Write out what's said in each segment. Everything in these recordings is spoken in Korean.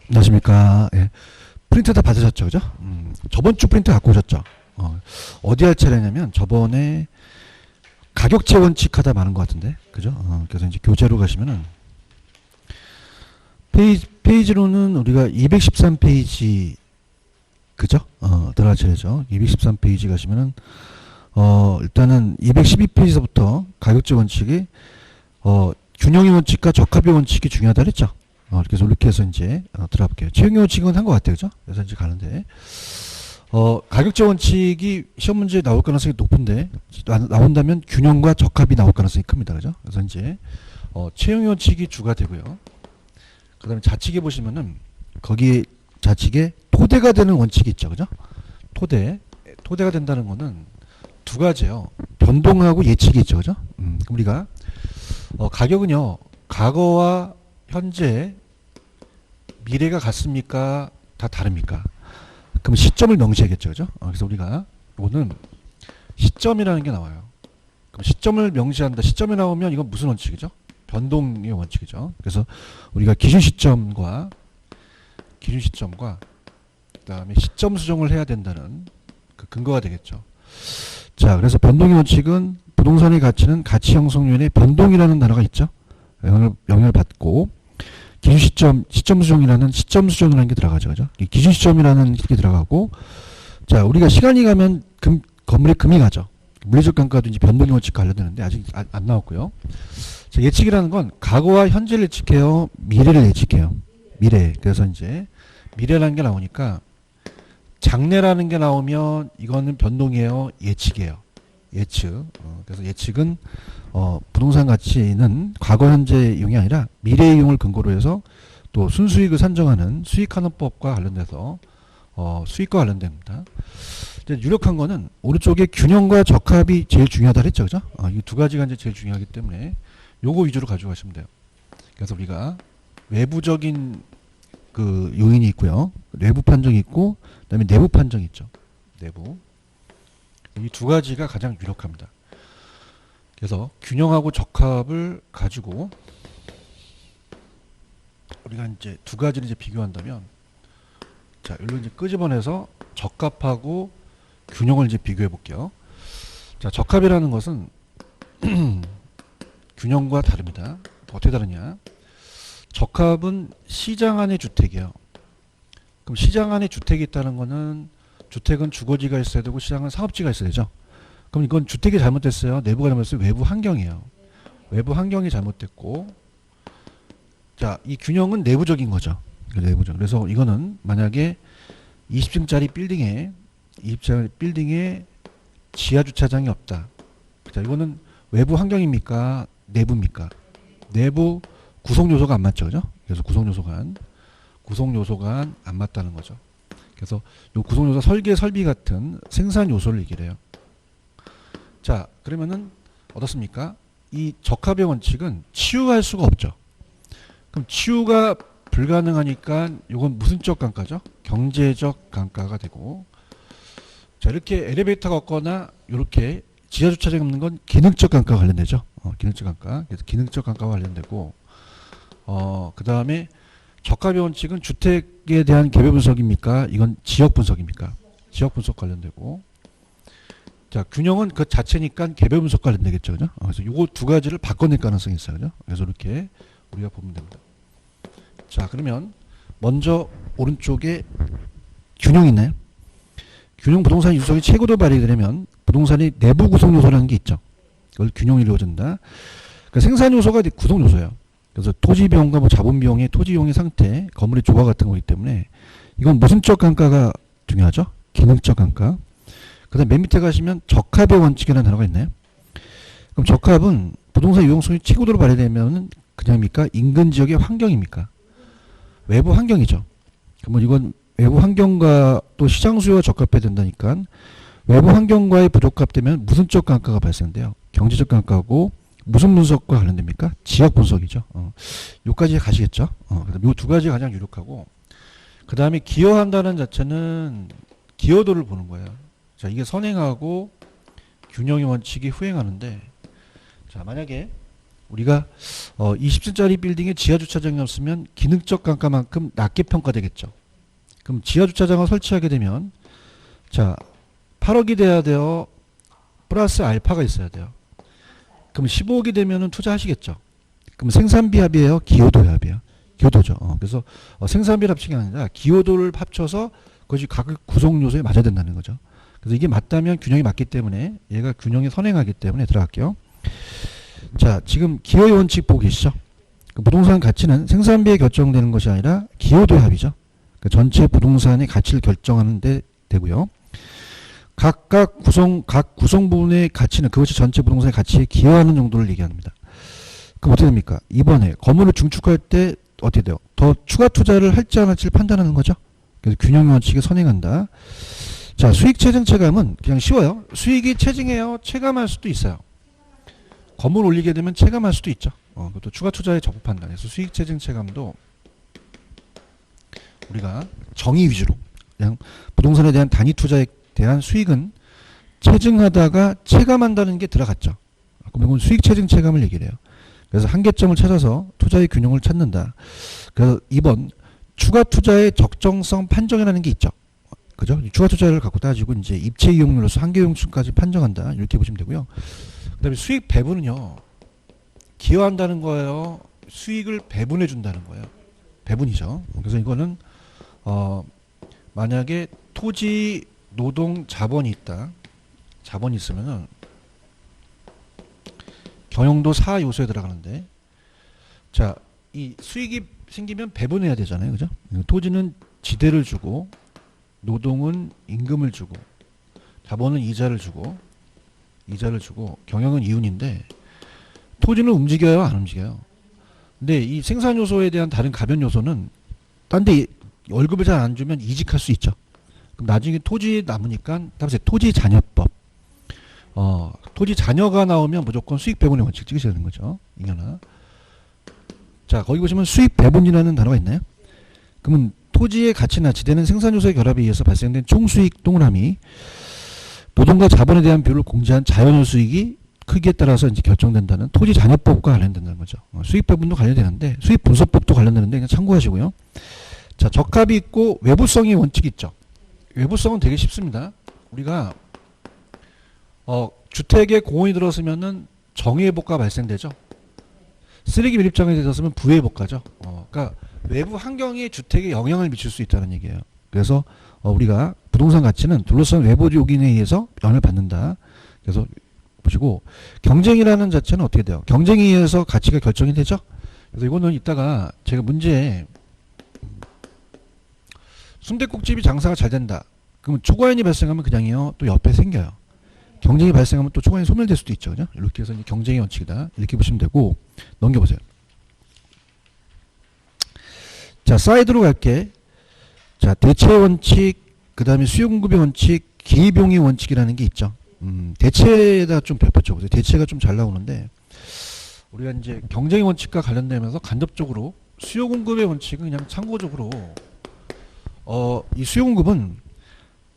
안녕하십니까. 예. 프린터 다 받으셨죠, 그죠? 저번 주 프린터 갖고 오셨죠? 어디 할 차례냐면, 저번에 가격제 원칙 하다 많은 것 같은데, 그죠? 그래서 이제 교재로 가시면은, 페이지로는 우리가 213페이지, 그죠? 들어갈 차례죠. 213페이지 가시면은, 일단은 212페이지서부터 가격제 원칙이, 균형의 원칙과 적합의 원칙이 중요하다 그랬죠? 그래서 이렇게 해서 이제 들어가 볼게요. 채용의 원칙은 한 것 같아요. 그죠? 그래서 이제 가는데 가격제 원칙이 시험 문제에 나올 가능성이 높은데 나온다면 균형과 적합이 나올 가능성이 큽니다. 그죠? 그래서 이제 채용의 원칙이 주가 되고요. 그 다음에 좌측에 보시면은 거기에 좌측에 토대가 되는 원칙이 있죠. 그죠? 토대가 된다는 거는 두 가지예요. 변동하고 예측이 있죠. 그죠? 그럼 우리가 가격은요. 과거와 현재 미래가 같습니까? 다 다릅니까? 그럼 시점을 명시하겠죠. 그죠? 그래서 우리가 이거는 시점이라는 게 나와요. 그럼 시점을 명시한다. 시점이 나오면 이건 무슨 원칙이죠? 변동의 원칙이죠. 그래서 우리가 기준 시점과 그다음에 시점 수정을 해야 된다는 그 근거가 되겠죠. 자, 그래서 변동의 원칙은 부동산의 가치는 가치 형성률의 변동이라는 단어가 있죠. 영향을 받고 기준 시점 수정이라는 게 들어가죠. 그죠? 기준 시점이라는 게 들어가고, 자, 우리가 시간이 가면 건물의 금이 가죠. 물리적 감가도 이제 변동의 원칙 관련되는데 아직 안 나왔고요. 자, 예측이라는 건 과거와 현재를 예측해요. 미래를 예측해요. 미래. 그래서 이제 미래라는 게 나오니까 장래라는 게 나오면 이거는 변동이에요. 예측이에요. 예측. 그래서 예측은 부동산 가치는 과거 현재 이용이 아니라 미래 이용을 근거로 해서 또 순수익을 산정하는 수익환원법과 관련돼서 수익과 관련됩니다. 이제 유력한 거는 오른쪽에 균형과 적합이 제일 중요하다 그랬죠, 그죠? 이 두 가지가 이제 제일 중요하기 때문에 요거 위주로 가져가시면 돼요. 그래서 우리가 외부적인 그 요인이 있고요, 내부 판정이 있고, 그다음에 내부 판정이 있죠. 내부. 이 두 가지가 가장 유력합니다. 그래서 균형하고 적합을 가지고 우리가 이제 두 가지를 이제 비교한다면, 자, 여기로 이제 끄집어내서 적합하고 균형을 이제 비교해 볼게요. 자, 적합이라는 것은 균형과 다릅니다. 어떻게 다르냐? 적합은 시장 안의 주택이에요. 그럼 시장 안에 주택이 있다는 거는 주택은 주거지가 있어야 되고 시장은 상업지가 있어야 되죠. 그럼 이건 주택이 잘못됐어요. 내부가 잘못됐어요. 외부 환경이에요. 외부 환경이 잘못됐고, 자, 이 균형은 내부적인 거죠. 내부적. 그래서 이거는 만약에 20층짜리 빌딩에 지하 주차장이 없다. 자, 이거는 외부 환경입니까? 내부입니까? 내부 구성 요소가 안 맞죠, 그죠? 그래서 구성 요소가 안 맞다는 거죠. 그래서 요 구성 요소 설비 같은 생산 요소를 얘기를 해요. 자, 그러면은 어떻습니까? 이 적합의 원칙은 치유할 수가 없죠. 그럼 치유가 불가능하니까 이건 무슨 적 감가죠? 경제적 감가가 되고, 자, 이렇게 엘리베이터가 없거나 이렇게 지하 주차장이 없는 건 기능적 감가가 관련되죠. 기능적 감가. 그래서 기능적 감가가 관련되고, 그 다음에 적합의 원칙은 주택에 대한 개별 분석입니까? 이건 지역 분석입니까? 지역 분석 관련되고, 자, 균형은 그 자체니까 개별 분석 관련되겠죠. 그죠? 그래서 요거 두 가지를 바꿔낼 가능성이 있어요. 그죠? 그래서 이렇게 우리가 보면 됩니다. 자, 그러면 먼저 오른쪽에 균형 있나요? 균형 부동산 유속이 최고도 발휘되려면 부동산의 내부 구성 요소라는 게 있죠. 그걸 균형이 이루어진다. 그러니까 생산 요소가 구성 요소예요. 그래서 토지 비용과 뭐 자본 비용의 토지 이용의 상태, 건물의 조화 같은 거기 때문에 이건 무슨적 감가가 중요하죠? 기능적 감가. 그 다음 맨 밑에 가시면 적합의 원칙이라는 단어가 있나요? 그럼 적합은 부동산 유용성이 최고도로 발휘되면 그냥입니까? 인근 지역의 환경입니까? 외부 환경이죠. 그러면 이건 외부 환경과 또 시장 수요가 적합해야 된다니까 외부 환경과의 부적합되면 무슨적 감가가 발생돼요. 경제적 감가고 무슨 분석과 관련됩니까? 지역 분석이죠. 요까지 가시겠죠. 요 두 가지가 가장 유력하고, 그 다음에 기여한다는 자체는 기여도를 보는 거예요. 자, 이게 선행하고 균형의 원칙이 후행하는데, 자, 만약에 우리가 20층짜리 빌딩에 지하 주차장이 없으면 기능적 감가만큼 낮게 평가되겠죠. 그럼 지하 주차장을 설치하게 되면 자 8억이 돼야 돼요. 플러스 알파가 있어야 돼요. 그럼 15억이 되면은 투자하시겠죠. 그럼 생산비 합이에요? 기여도 합이에요? 기여도죠. 그래서 생산비 합치기 아니라 기여도를 합쳐서 그것이 각 구성 요소에 맞아야 된다는 거죠. 그래서 이게 맞다면 균형이 맞기 때문에 얘가 균형에 선행하기 때문에 들어갈게요. 자, 지금 기여의 원칙 보고 계시죠? 그 부동산 가치는 생산비에 결정되는 것이 아니라 기여도의 합이죠. 그 전체 부동산의 가치를 결정하는 데 되고요. 각 구성 부분의 가치는 그것이 전체 부동산의 가치에 기여하는 정도를 얘기합니다. 그럼 어떻게 됩니까? 이번에 건물을 중축할 때 어떻게 돼요? 더 추가 투자를 할지 안 할지를 판단하는 거죠. 그래서 균형 원칙에 선행한다. 자, 수익 체증 체감은 그냥 쉬워요. 수익이 체증해요? 체감할 수도 있어요. 건물 올리게 되면 체감할 수도 있죠. 그것도 추가 투자에 적합한다. 그래서 수익 체증 체감도 우리가 정의 위주로 그냥 부동산에 대한 단위 투자에 대한 수익은 체증하다가 체감한다는 게 들어갔죠. 그럼 이건 수익 체증 체감을 얘기를 해요. 그래서 한계점을 찾아서 투자의 균형을 찾는다. 그래서 2번 추가 투자의 적정성 판정이라는 게 있죠. 그죠? 추가 투자를 갖고 따지고 이제 입체 이용률로서 한계 이용층까지 판정한다. 이렇게 보시면 되고요. 그다음에 수익 배분은요. 기여한다는 거예요. 수익을 배분해 준다는 거예요. 배분이죠. 그래서 이거는 만약에 토지, 노동, 자본이 있다. 자본이 있으면은 경영도 4요소에 들어가는데 자, 이 수익이 생기면 배분해야 되잖아요. 그죠? 토지는 지대를 주고 노동은 임금을 주고 자본은 이자를 주고 경영은 이윤인데 토지는 움직여요, 안 움직여요? 근데 이 생산 요소에 대한 다른 가변 요소는 딴 데 월급을 잘 안 주면 이직할 수 있죠. 그럼 나중에 토지 남으니까 다음에 토지 잔여법. 토지 잔여가 나오면 무조건 수익 배분의 원칙 찍으셔야 되는 거죠. 이거나. 자, 거기 보시면 수익 배분이라는 단어가 있나요? 그러면 토지의 가치나 지대는 생산 요소의 결합에 의해서 발생된 총수익 동그라미 노동과 자본에 대한 비율을 공제한 자연의 수익이 크기에 따라서 이제 결정된다는 토지 잔여법과 관련된다는 거죠. 수익 배분도 관련되는데 수익 분석법도 관련되는데 그냥 참고하시고요. 자, 적합이 있고 외부성의 원칙이 있죠. 외부성은 되게 쉽습니다. 우리가 주택에 공원이 들어서면은 정의회복가 발생되죠. 쓰레기 밀입장에 들어서면 부회복가죠. 그러니까 외부 환경이 주택에 영향을 미칠 수 있다는 얘기예요. 그래서 우리가 부동산 가치는 둘러싼 외부 요인에 의해서 영향을 받는다. 그래서 보시고 경쟁이라는 자체는 어떻게 돼요? 경쟁에 의해서 가치가 결정이 되죠. 그래서 이거는 이따가 제가 문제에 순댓국집이 장사가 잘 된다. 그러면 초과인이 발생하면 그냥요 또 옆에 생겨요. 경쟁이 발생하면 또 초과인이 소멸될 수도 있죠. 그죠? 이렇게 해서 이제 경쟁의 원칙이다. 이렇게 보시면 되고 넘겨보세요. 자, 사이드로 갈게. 자, 대체 원칙, 그 다음에 수요 공급의 원칙, 기입용의 원칙이라는 게 있죠. 대체에다 좀 펼쳐보세요. 대체가 좀 잘 나오는데 우리가 이제 경쟁의 원칙과 관련되면서 간접적으로 수요 공급의 원칙은 그냥 참고적으로 이 수요 공급은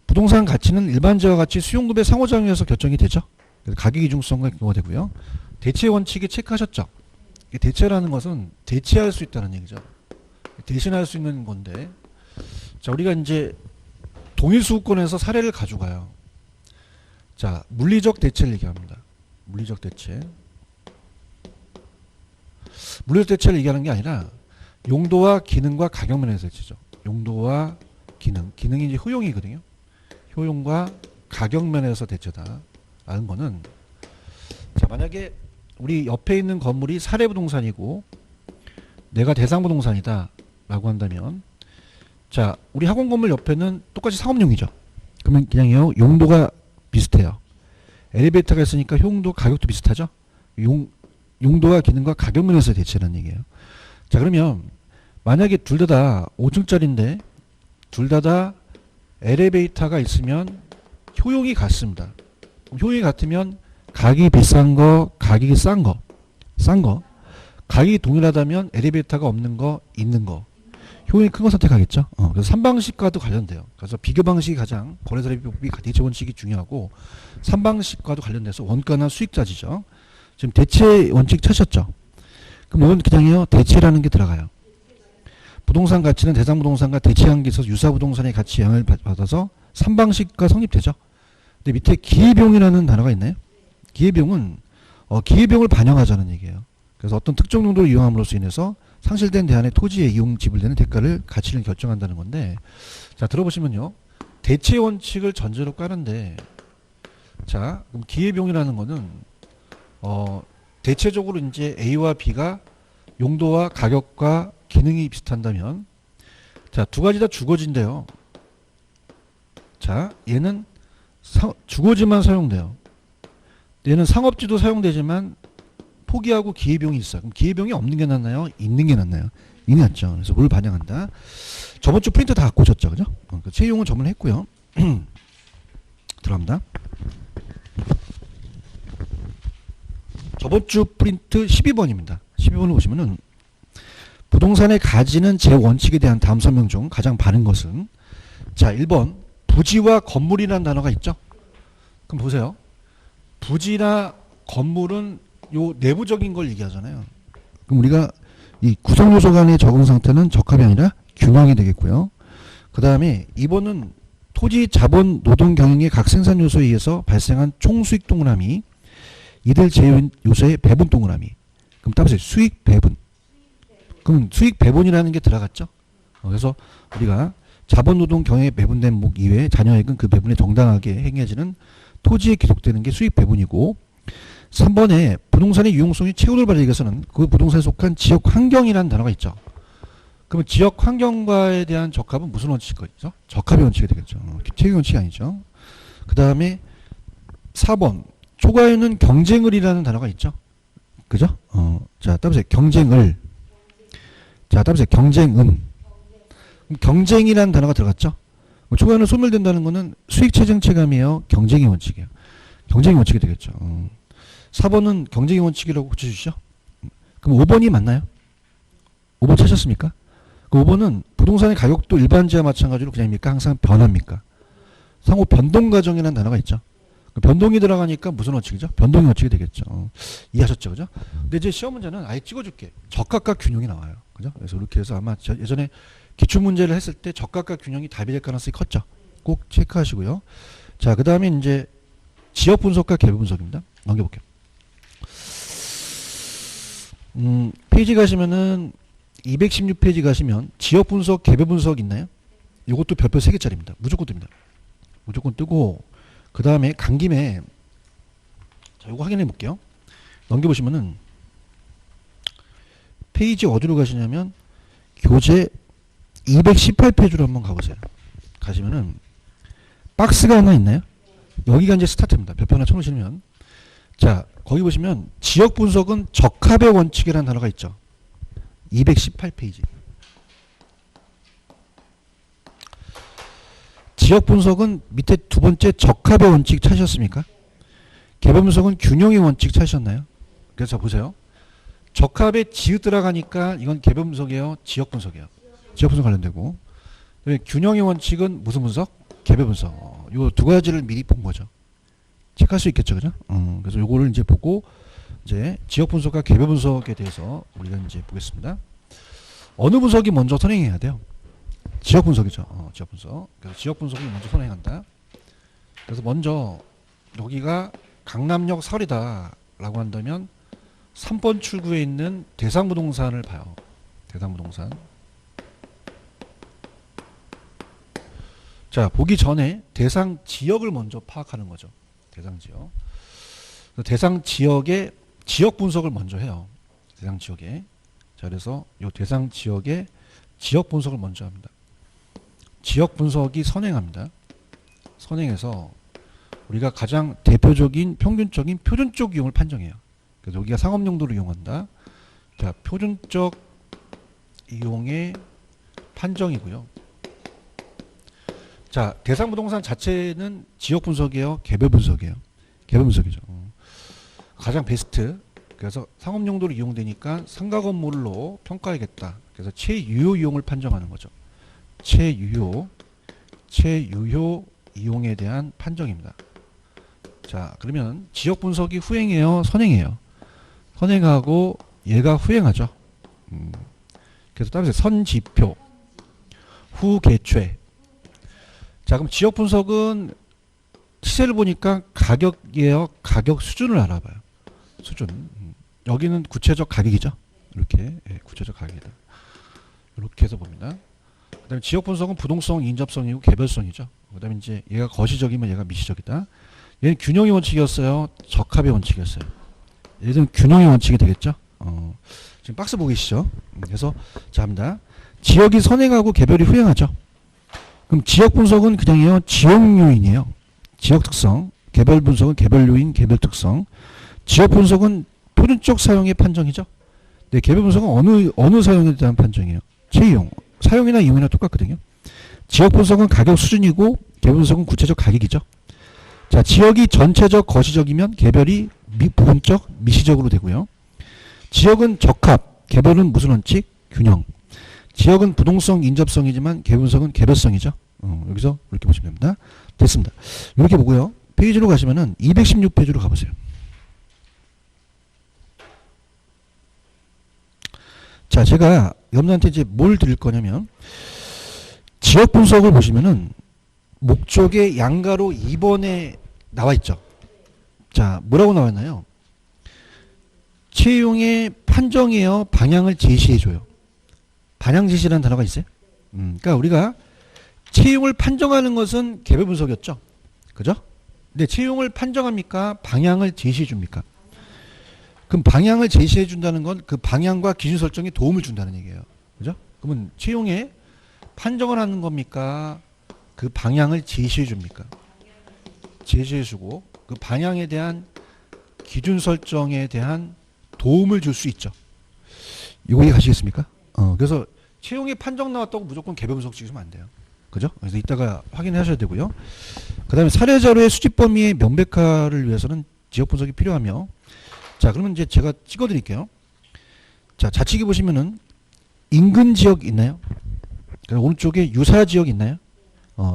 부동산 가치는 일반지와 같이 수요 공급의 상호작용에서 결정이 되죠. 그래서 가격 이중성과 경우가 되고요. 대체 원칙에 체크하셨죠. 대체라는 것은 대체할 수 있다는 얘기죠. 대신할 수 있는 건데 자, 우리가 이제 동일 수급권에서 사례를 가져가요. 자, 물리적 대체를 얘기합니다. 물리적 대체. 물리적 대체를 얘기하는 게 아니라 용도와 기능과 가격 면에서 대체죠. 용도와 기능이 이제 효용이거든요. 효용과 가격 면에서 대체다. 라는 거는 자, 만약에 우리 옆에 있는 건물이 사례부동산이고 내가 대상부동산이다 라고 한다면 자, 우리 학원 건물 옆에는 똑같이 상업용이죠. 그러면 그냥요 용도가 비슷해요. 엘리베이터가 있으니까 효용도 가격도 비슷하죠. 용도와 기능과 가격 면에서 대체라는 얘기예요. 자, 그러면 만약에 둘 다 5층짜리인데 둘 다 엘리베이터가 있으면 효용이 같습니다. 효용이 같으면 가격이 비싼 거, 가격이 싼 거. 가격이 동일하다면 엘리베이터가 없는 거, 있는 거. 효용이 큰 거 선택하겠죠. 그래서 3방식과도 관련돼요. 그래서 비교 방식이 가장 거래사례비법이 대체 원칙이 중요하고 3방식과도 관련돼서 원가나 수익 따지죠. 지금 대체 원칙 찾으셨죠. 그럼 이건 그냥요 대체라는 게 들어가요. 부동산 가치는 대상 부동산과 대체관계에 있어서 유사 부동산의 가치 영향을 받아서 3방식과 성립되죠. 근데 밑에 기회비용이라는 단어가 있나요? 기회비용은 기회비용을 반영하자는 얘기예요. 그래서 어떤 특정 용도를 이용함으로써 인해서 상실된 대안의 토지에 이용 지불되는 대가를 가치를 결정한다는 건데, 자 들어보시면요 대체 원칙을 전제로 까는데, 자 그럼 기회비용이라는 거는 대체적으로 이제 A와 B가 용도와 가격과 기능이 비슷한다면, 자 두 가지 다 주거지인데요. 자 얘는 주거지만 사용돼요. 얘는 상업지도 사용되지만 포기하고 기회비용이 있어요. 그럼 기회비용이 없는 게 낫나요? 있는 게 낫나요? 이게 낫죠. 그래서 뭘 반영한다. 저번 주 프린트 다 갖고 오셨죠, 그죠? 채용은 전문했고요. 들어갑니다. 저번 주 프린트 12번입니다. 12번을 보시면은 부동산의 가지는 제 원칙에 대한 다음 설명 중 가장 바른 것은, 자 1번 부지와 건물이라는 단어가 있죠. 그럼 보세요. 부지나 건물은 요 내부적인 걸 얘기하잖아요. 그럼 우리가 이 구성 요소 간의 적응 상태는 적합이 아니라 균형이 되겠고요. 그 다음에 2번은 토지, 자본, 노동 경영의 각 생산 요소에 의해서 발생한 총수익 동그라미, 이들 제휴 요소의 배분 동그라미. 그럼 따보세요. 수익 배분. 그럼 수익 배분이라는 게 들어갔죠. 그래서 우리가 자본, 노동 경영에 배분된 목 이외에 자녀에겐 그 배분에 정당하게 행해지는 토지에 기록되는 게 수익 배분이고, 3번에 부동산의 유용성이 최고를 발휘하기 위해서는 그 부동산에 속한 지역 환경이라는 단어가 있죠. 그러면 지역 환경과에 대한 적합은 무슨 원칙이죠? 적합의 원칙이 되겠죠. 최고 원칙이 아니죠. 그 다음에 4번 초과에는 경쟁을이라는 단어가 있죠. 그죠? 자 따보세요. 경쟁을. 자 따보세요. 경쟁은. 경쟁이라는 단어가 들어갔죠. 초과에는 소멸된다는 것은 수익체증 체감이에요. 경쟁의 원칙이에요. 경쟁의 원칙이 되겠죠. 4번은 경쟁의 원칙이라고 고쳐주시죠. 그럼 5번이 맞나요? 5번 찾으셨습니까? 그 5번은 부동산의 가격도 일반지와 마찬가지로 그냥입니까? 항상 변합니까? 상호 변동 과정이라는 단어가 있죠. 변동이 들어가니까 무슨 원칙이죠? 변동의 원칙이 되겠죠. 이해하셨죠? 그죠? 근데 이제 시험 문제는 아예 찍어줄게. 적합과 균형이 나와요. 그죠? 그래서 이렇게 해서 아마 예전에 기출문제를 했을 때 적합과 균형이 답이 될 가능성이 컸죠. 꼭 체크하시고요. 자, 그 다음에 이제 지역 분석과 개별 분석입니다. 넘겨볼게요. 페이지 가시면은 216페이지 가시면 지역 분석, 개별 분석 있나요? 이것도 별표 3개짜리입니다. 무조건 뜹니다. 무조건 뜨고, 그 다음에 간 김에 자, 이거 확인해 볼게요. 넘겨보시면은 페이지 어디로 가시냐면 교재 218페이지로 한번 가보세요. 가시면은 박스가 하나 있나요? 여기가 이제 스타트입니다. 별표 하나 쳐놓으시면, 자 거기 보시면 지역 분석은 적합의 원칙이라는 단어가 있죠. 218페이지. 지역 분석은 밑에 두 번째 적합의 원칙 찾으셨습니까? 개별 분석은 균형의 원칙 찾으셨나요? 그래서 보세요. 적합에 지읒 들어가니까 이건 개별 분석이에요. 지역 분석이에요. 지역 분석 관련되고. 균형의 원칙은 무슨 분석? 개별 분석. 요 두 가지를 미리 본 거죠. 체크할 수 있겠죠, 그죠? 그래서 요거를 이제 보고 이제 지역 분석과 개별 분석에 대해서 우리가 이제 보겠습니다. 어느 분석이 먼저 선행해야 돼요? 지역 분석이죠. 지역 분석. 그래서 지역 분석이 먼저 선행한다. 그래서 먼저 여기가 강남역 설이다라고 한다면 3번 출구에 있는 대상부동산을 봐요. 대상부동산. 자, 보기 전에 대상 지역을 먼저 파악하는 거죠. 대상 지역. 대상 지역의 지역 분석을 먼저 해요. 대상 지역에. 자, 그래서 이 대상 지역의 지역 분석을 먼저 합니다. 지역 분석이 선행합니다. 선행해서 우리가 가장 대표적인 평균적인 표준적 이용을 판정해요. 그래서 여기가 상업용도로 이용한다. 자, 표준적 이용의 판정이고요. 자, 대상 부동산 자체는 지역 분석이에요, 개별 분석이에요. 개별 분석이죠. 가장 베스트. 그래서 상업용도로 이용되니까 상가 건물로 평가하겠다. 그래서 최유효 이용을 판정하는 거죠. 최유효 이용에 대한 판정입니다. 자, 그러면 지역 분석이 후행해요, 선행해요? 선행하고 얘가 후행하죠. 그래서 따라서 선지표, 후계최. 자, 그럼 지역 분석은 시세를 보니까 가격이에요. 가격 수준을 알아봐요. 수준. 여기는 구체적 가격이죠. 이렇게 구체적 가격이다. 이렇게 해서 봅니다. 그다음에 지역 분석은 부동성, 인접성이고 개별성이죠. 그다음에 이제 얘가 거시적이면 얘가 미시적이다. 얘는 균형의 원칙이었어요. 적합의 원칙이었어요. 얘는 균형의 원칙이 되겠죠. 지금 박스 보고 계시죠? 그래서 자 합니다. 지역이 선행하고 개별이 후행하죠. 그럼 지역 분석은 그냥요 지역 요인이에요. 지역 특성. 개별 분석은 개별 요인, 개별 특성. 지역 분석은 표준적 사용의 판정이죠. 네, 개별 분석은 어느 사용에 대한 판정이에요. 채용. 사용이나 이용이나 똑같거든요. 지역 분석은 가격 수준이고 개별 분석은 구체적 가격이죠. 자, 지역이 전체적 거시적이면 개별이 부분적 미시적으로 되고요. 지역은 적합, 개별은 무슨 원칙? 균형. 지역은 부동성, 인접성이지만 개별 분석은 개별성이죠. 여기서 이렇게 보시면 됩니다. 됐습니다. 이렇게 보고요. 페이지로 가시면은 216페이지로 가보세요. 자, 제가 여러분한테 이제 뭘 드릴 거냐면 지역 분석을 보시면은 목적의 양가로 2번에 나와 있죠. 자, 뭐라고 나와 있나요? 채용의 판정이에요. 방향을 제시해줘요. 방향 제시라는 단어가 있어요. 그러니까 우리가 채용을 판정하는 것은 개별 분석이었죠. 그죠? 근데 채용을 판정합니까? 방향을 제시해줍니까? 그럼 방향을 제시해준다는 건 그 방향과 기준 설정에 도움을 준다는 얘기예요. 그죠? 그러면 채용에 판정을 하는 겁니까? 그 방향을 제시해줍니까? 제시해주고 그 방향에 대한 기준 설정에 대한 도움을 줄 수 있죠. 이거 이해가시겠습니까? 그래서 채용에 판정 나왔다고 무조건 개별 분석 찍으시면 안 돼요. 그죠? 그래서 이따가 확인하셔야 되고요. 그 다음에 사례 자료의 수집 범위의 명백화를 위해서는 지역 분석이 필요하며, 자, 그러면 이제 제가 찍어 드릴게요. 자, 좌측에 보시면은 인근 지역 있나요? 오른쪽에 유사 지역 있나요?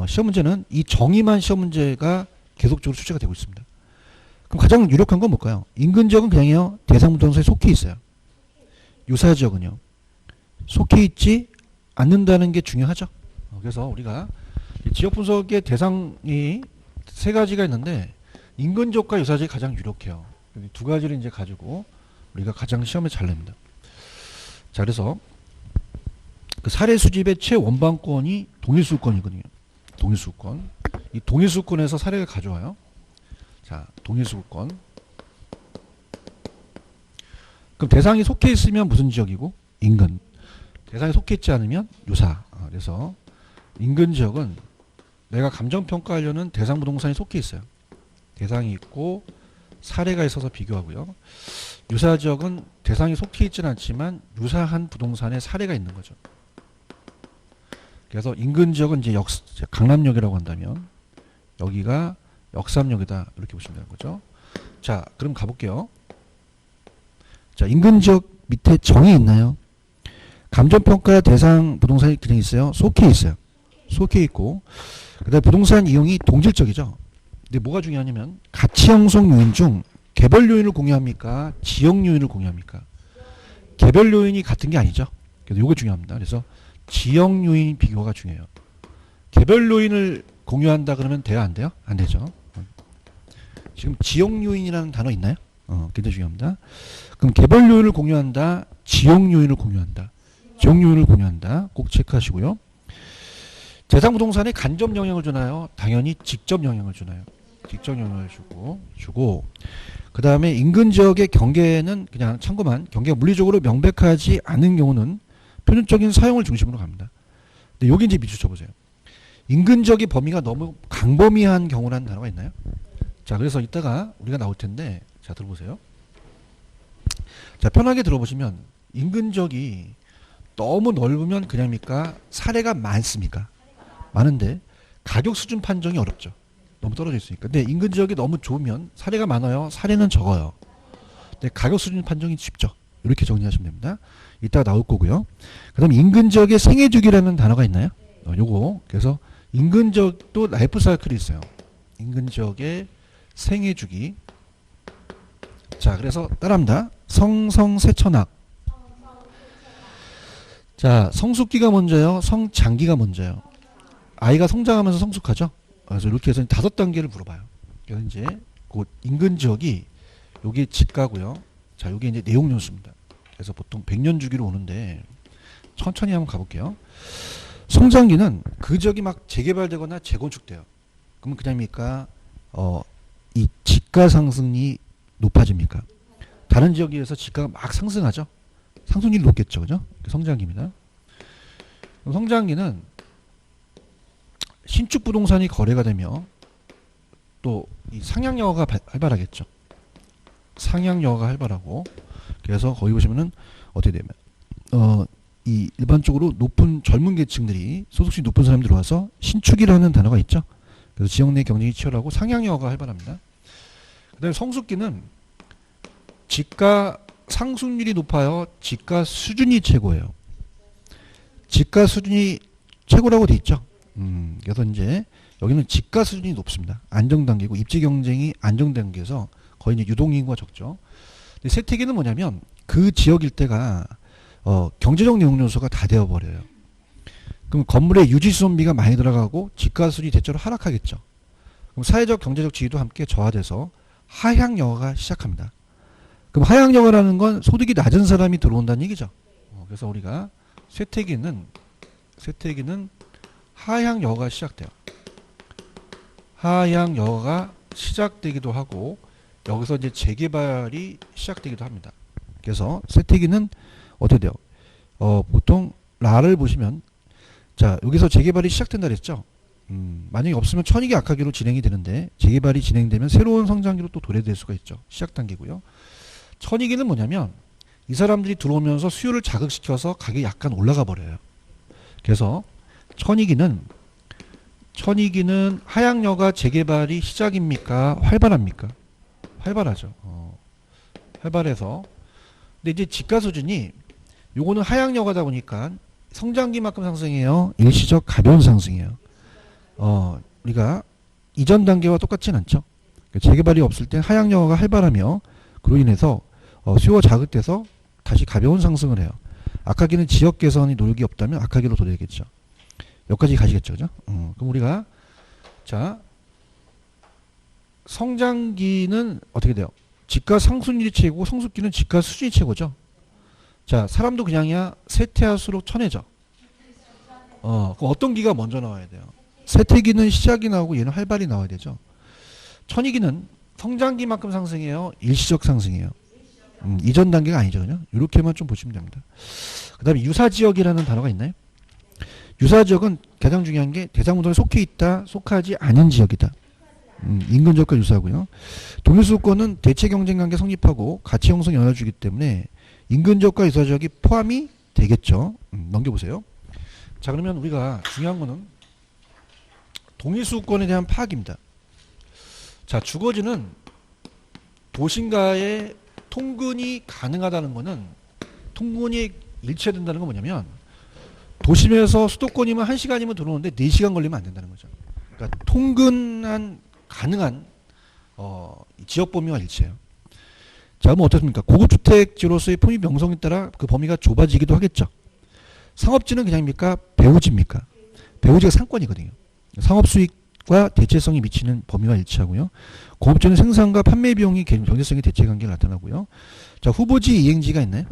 시험 문제는 이 정의만 시험 문제가 계속적으로 출제가 되고 있습니다. 그럼 가장 유력한 건 뭘까요? 인근 지역은 그냥요 대상 부동산에 속해 있어요. 유사 지역은요 속해 있지 않는다는 게 중요하죠. 그래서 우리가 지역 분석의 대상이 세 가지가 있는데 인근 지역과 유사 지역이 가장 유력해요. 두 가지를 이제 가지고 우리가 가장 시험에 잘 냅니다. 자, 그래서 그 사례 수집의 최원방권이 동일수권이거든요. 동일수권. 이 동일수권에서 사례를 가져와요. 자, 동일수권. 그럼 대상이 속해 있으면 무슨 지역이고? 인근. 대상이 속해 있지 않으면 유사. 그래서 인근 지역은 내가 감정평가하려는 대상 부동산이 속해 있어요. 대상이 있고 사례가 있어서 비교하고요. 유사 지역은 대상이 속해 있지는 않지만 유사한 부동산의 사례가 있는 거죠. 그래서 인근 지역은 이제 강남역이라고 한다면 여기가 역삼역이다 이렇게 보시면 되는 거죠. 자, 그럼 가볼게요. 자, 인근 지역 밑에 정이 있나요? 감정평가 대상 부동산이 그냥 있어요? 속해 있어요. 속해 있고 그다음에 부동산 이용이 동질적이죠. 근데 뭐가 중요하냐면 가치 형성 요인 중 개별 요인을 공유합니까? 지역 요인을 공유합니까? 개별 요인이 같은 게 아니죠. 그래서 이거 중요합니다. 그래서 지역 요인 비교가 중요해요. 개별 요인을 공유한다 그러면 돼요? 안 돼요? 안 되죠. 지금 지역 요인이라는 단어 있나요? 굉장히 중요합니다. 그럼 개별 요인을 공유한다. 지역 요인을 공유한다. 지역 요인을 공유한다. 꼭 체크하시고요. 대상 부동산에 간접 영향을 주나요? 당연히 직접 영향을 주나요? 직접 영향을 주고 그 다음에 인근 지역의 경계는 그냥 참고만 경계가 물리적으로 명백하지 않은 경우는 표준적인 사용을 중심으로 갑니다. 근데 여기 이제 밑줄 쳐보세요. 인근 지역의 범위가 너무 강범위한 경우라는 단어가 있나요? 자, 그래서 이따가 우리가 나올 텐데 자, 들어보세요. 자, 편하게 들어보시면 인근 지역이 너무 넓으면 그냥입니까? 사례가 많습니까? 많은데 가격 수준 판정이 어렵죠. 너무 떨어져 있으니까. 근데 인근 지역이 너무 좁으면 사례가 많아요. 사례는 적어요. 근데 가격 수준 판정이 쉽죠. 이렇게 정리하시면 됩니다. 이따가 나올 거고요. 그 다음에 인근 지역의 생애주기라는 단어가 있나요? 요거. 그래서 인근 지역도 라이프 사이클이 있어요. 인근 지역의 생애주기. 자, 그래서 따라합니다. 성성세천학. 자, 성숙기가 먼저요, 성장기가 먼저요. 아이가 성장하면서 성숙하죠. 그래서 이렇게 해서 5단계를 물어봐요. 그래서 이제 그 인근 지역이 요게 직가고요. 자, 요게 이제 내용 연수입니다. 그래서 보통 100년 주기로 오는데 천천히 한번 가볼게요. 성장기는 그 지역이 막 재개발되거나 재건축돼요. 그러면 그냥입니까? 이 집가 상승이 높아집니까? 다른 지역에 비해서 집가가 막 상승하죠. 상승률이 높겠죠, 그죠? 성장기입니다. 성장기는 신축 부동산이 거래가 되며 또 이 상향여가가 활발하겠죠. 상향여가가 활발하고 그래서 거기 보시면은 어떻게 되면 이 일반적으로 높은 젊은 계층들이 소득층이 높은 사람들이 들어와서 신축이라는 단어가 있죠. 그래서 지역 내 경쟁이 치열하고 상향여가가 활발합니다. 그다음에 성숙기는 집가 상승률이 높아요. 집가 수준이 최고예요. 집가 수준이 최고라고 돼 있죠. 그래서 이제 여기는 집가 수준이 높습니다. 안정 단계고 입지 경쟁이 안정 단계에서 거의 이제 유동인구가 적죠. 근데 세태기는 뭐냐면 그 지역 일대가 경제적 내용 요소가 다 되어 버려요. 그럼 건물의 유지 수선비가 많이 들어가고 집가 수준이 대체로 하락하겠죠. 그럼 사회적 경제적 지위도 함께 저하돼서 하향여가가 시작합니다. 그럼 하향여가라는 건 소득이 낮은 사람이 들어온다는 얘기죠. 그래서 우리가 쇠퇴기는 하향여가가 시작돼요. 하향여가가 시작되기도 하고 여기서 이제 재개발이 시작되기도 합니다. 그래서 쇠퇴기는 어떻게 돼요? 보통 라를 보시면 자 여기서 재개발이 시작된다 그랬죠. 만약에 없으면 천익이 악하기로 진행이 되는데 재개발이 진행되면 새로운 성장기로 또 도래될 수가 있죠. 시작 단계고요. 천익기는 뭐냐면 이 사람들이 들어오면서 수요를 자극시켜서 가격이 약간 올라가 버려요. 그래서 천익기는 하향여가 재개발이 시작입니까? 활발합니까? 활발하죠. 활발해서 근데 이제 집가 수준이 요거는 하향여가다 보니까 성장기만큼 상승해요. 일시적 가벼운 상승이에요. 우리가 이전 단계와 똑같진 않죠. 재개발이 없을 때 하향여가가 활발하며 그로 인해서 수요가 자극돼서 다시 가벼운 상승을 해요. 악하기는 지역 개선이 노력이 없다면 악하기로 도래하겠죠. 여기까지 가시겠죠, 그죠? 그럼 우리가 자 성장기는 어떻게 돼요? 집가 상승률이 최고, 성숙기는 집가 수준이 최고죠. 자 사람도 그냥이야 쇠퇴할수록 천해져. 그럼 어떤 기가 먼저 나와야 돼요? 쇠퇴기는 시작이 나오고 얘는 활발히 나와야 되죠. 천이기는 성장기만큼 상승해요. 일시적 상승이에요. 이전 단계가 아니죠, 그죠? 이렇게만 좀 보시면 됩니다. 그 다음에 유사지역이라는 단어가 있나요? 유사지역은 가장 중요한 게 대상운동에 속해 있다, 속하지 않은 지역이다. 인근지역과 유사하고요. 동일수권은 대체 경쟁관계 성립하고 가치 형성 영향을 주기 때문에 인근지역과 유사지역이 포함이 되겠죠. 넘겨보세요. 자 그러면 우리가 중요한 거는 동일수권에 대한 파악입니다. 자 주거지는 도심과의 통근이 가능하다는 거는 통근이 일치된다는 건 뭐냐면 도심에서 수도권이면 1시간이면 들어오는데 4시간 걸리면 안 된다는 거죠. 그러니까 통근한 가능한 지역 범위와 일치해요. 자 그럼 어떻습니까? 고급주택지로서의 포입 명성에 따라 그 범위가 좁아지기도 하겠죠. 상업지는 그냥입니까? 배우지입니까? 배우지가 상권이거든요. 상업수익과 대체성이 미치는 범위와 일치하고요. 고급지는 생산과 판매 비용이 경제성의 대체관계를 나타나고요. 자 후보지 이행지가 있나요?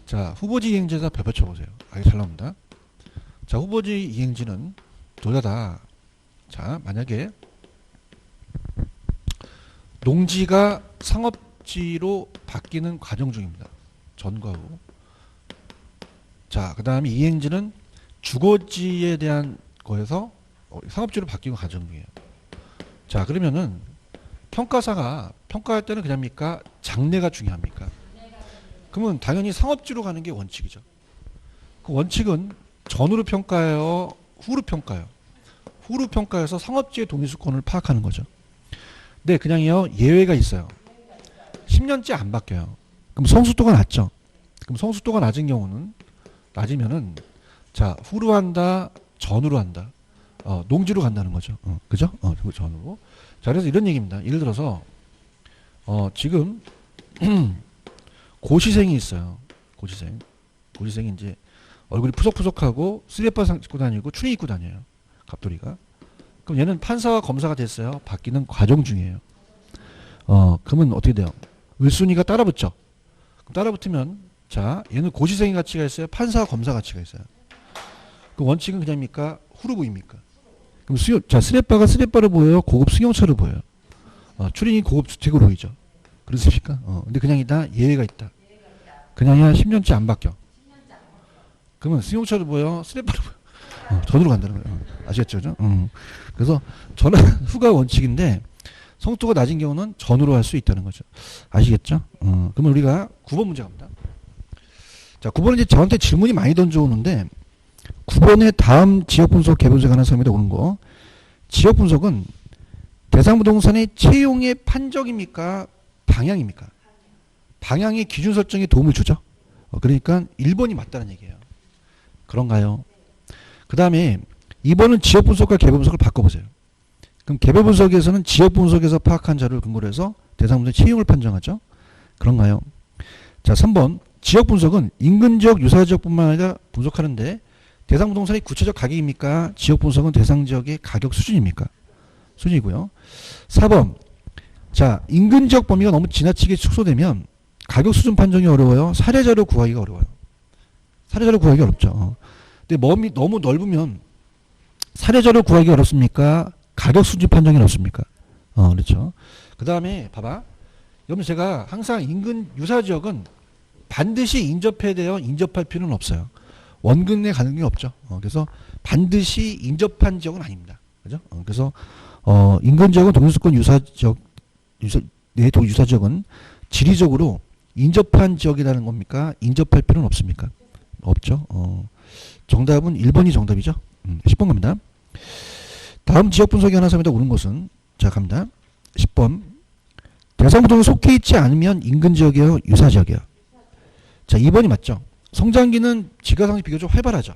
자 후보지 이행지에다 별 붙여보세요. 아주 잘 나옵니다. 자 후보지 이행지는 둘 다 자 만약에 농지가 상업지로 바뀌는 과정 중입니다. 전과 후. 자 그 다음에 이행지는 주거지에 대한 거에서 상업지로 바뀌는 과정 중이에요. 자 그러면은 평가사가 평가할 때는 그냥입니까? 장래가 중요합니까? 그러면 당연히 상업지로 가는 게 원칙이죠. 그 원칙은 전후로 평가해요? 후로 평가해요? 후로 평가해서 상업지의 동일수권을 파악하는 거죠. 네, 그냥요 예외가 있어요. 10년째 안 바뀌어요. 그럼 성숙도가 낮죠. 그럼 성숙도가 낮은 경우는 낮으면은 자 후로 한다, 전후로 한다. 농지로 간다는 거죠. 그죠? 전후로. 자 그래서 이런 얘기입니다. 예를 들어서 지금 고시생이 있어요. 고시생이 이제 얼굴이 푸석푸석하고 쓰레빠 입고 다니고 추리 입고 다녀요. 갑돌이가. 그럼 얘는 판사와 검사가 됐어요. 바뀌는 과정 중이에요. 그러면 어떻게 돼요? 을순위가 따라붙죠. 그럼 따라붙으면 자 얘는 고시생의 가치가 있어요. 판사와 검사 가치가 있어요. 그 원칙은 그냥입니까? 후루부입니까? 그럼 자 쓰레빠가 쓰레빠로 보여요? 고급 승용차로 보여요? 추린이 고급 주택으로 보이죠. 그렇습니까? 근데 그냥이다 예외가 있다. 그냥이야 10년째 안 바뀌어. 그러면 승용차로 보여? 쓰레빠로 보여? 전으로 간다는 거예요. 아시겠죠? 그죠? 그래서 전은 후가 원칙인데 성토가 낮은 경우는 전으로 할 수 있다는 거죠. 아시겠죠? 그러면 우리가 9번 문제 갑니다. 자, 9번은 이제 저한테 질문이 많이 던져오는데 9번에 다음 지역 분석, 개분석에 관한 설명이 오는 거. 지역 분석은 대상 부동산의 채용의 판정입니까? 방향입니까? 방향이 기준 설정에 도움을 주죠. 그러니까 1번이 맞다는 얘기예요. 그런가요? 그 다음에 2번은 지역 분석과 개별 분석을 바꿔보세요. 그럼 개별 분석에서는 지역 분석에서 파악한 자료를 근거로 해서 대상 부동산의 채용을 판정하죠. 그런가요? 자, 3번 지역 분석은 인근 지역, 유사 지역뿐만 아니라 분석하는데 대상 부동산의 구체적 가격입니까? 지역 분석은 대상 지역의 가격 수준입니까? 수준이고요. 4번 자 인근 지역 범위가 너무 지나치게 축소되면 가격 수준 판정이 어려워요. 사례 자료 구하기가 어려워요. 사례 자료 구하기 어렵죠. 근데 범위 너무 넓으면 사례 자료 구하기 어렵습니까? 가격 수준 판정이 어렵습니까? 그렇죠. 그 다음에 봐봐. 여러분 제가 항상 인근 유사 지역은 반드시 인접해야 돼요. 인접할 필요는 없어요. 원근에 가는 게 없죠. 그래서 반드시 인접한 지역은 아닙니다. 그죠? 그래서 인근 지역은 동일수권 유사 지역, 유사 지역은 지리적으로 인접한 지역이라는 겁니까? 인접할 필요는 없습니까? 없죠. 정답은 1번이 정답이죠. 10번 갑니다. 다음 지역 분석이 하나 sam에다 오는 것은 자 갑니다. 10번 대상 부동에 속해 있지 않으면 인근 지역이에요, 유사 지역이에요. 자 2번이 맞죠. 성장기는 지가상이 비교적 활발하죠.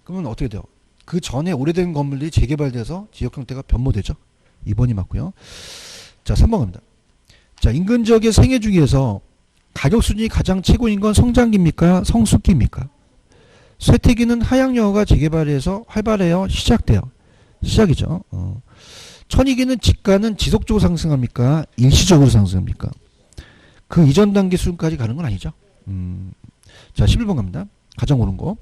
그러면 어떻게 돼요? 그 전에 오래된 건물들이 재개발돼서 지역 형태가 변모되죠. 2번이 맞고요. 자 3번 갑니다. 자 인근 지역의 생애 주기에서 가격 수준이 가장 최고인 건 성장기입니까? 성숙기입니까? 쇠퇴기는 하양여가 재개발해서 활발해요? 시작돼요? 시작이죠. 천이기는 집가는 지속적으로 상승합니까? 일시적으로 상승합니까? 그 이전 단계 수준까지 가는 건 아니죠. 자 11번 갑니다. 가장 옳은 거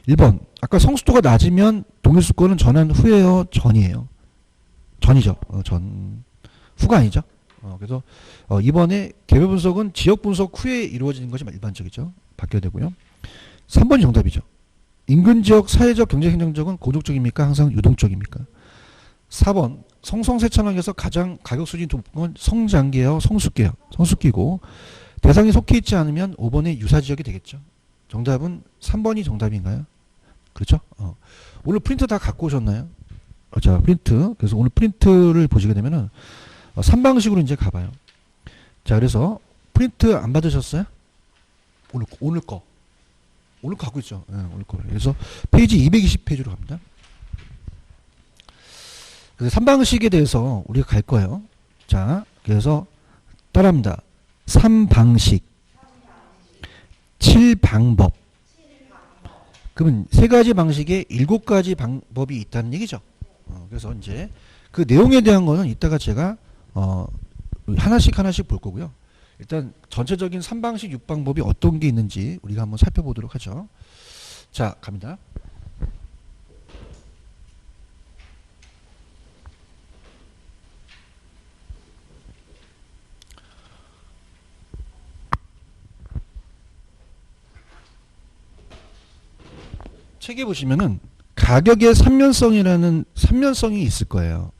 1번 아까 성수도가 낮으면 동일수권은 전환 후에요? 전이에요? 전이죠. 전 후가 아니죠. 그래서 이번에 개별 분석은 지역 분석 후에 이루어지는 것이 일반적이죠. 바뀌어야 되고요. 3번이 정답이죠. 인근 지역 사회적 경제행정적은 고족적입니까? 항상 유동적입니까? 4번 성성세천학에서 가장 가격 수준이 높은 건 성장기예요? 성숙기예요? 성숙기고 대상이 속해 있지 않으면 5번의 유사지역이 되겠죠. 정답은 3번이 정답인가요? 그렇죠? 오늘 프린트 다 갖고 오셨나요? 자 프린트. 그래서 오늘 프린트를 보시게 되면은 3방식으로 이제 가봐요. 자 그래서 프린트 안 받으셨어요? 오늘 거 갖고 있죠. 네, 오늘 거. 그래서 페이지 220페이지로 갑니다. 그래서 3방식에 대해서 우리가 갈 거예요. 자 그래서 따라합니다. 3방식 7방법. 그러면 3가지 방식에 7가지 방법이 있다는 얘기죠. 그래서 이제 그 내용에 대한 거는 이따가 제가 하나씩 볼 거고요. 일단 전체적인 3방식 6방법이 어떤 게 있는지 우리가 한번 살펴보도록 하죠. 자 갑니다. 책에 보시면은 가격의 삼면성이 있을 거예요.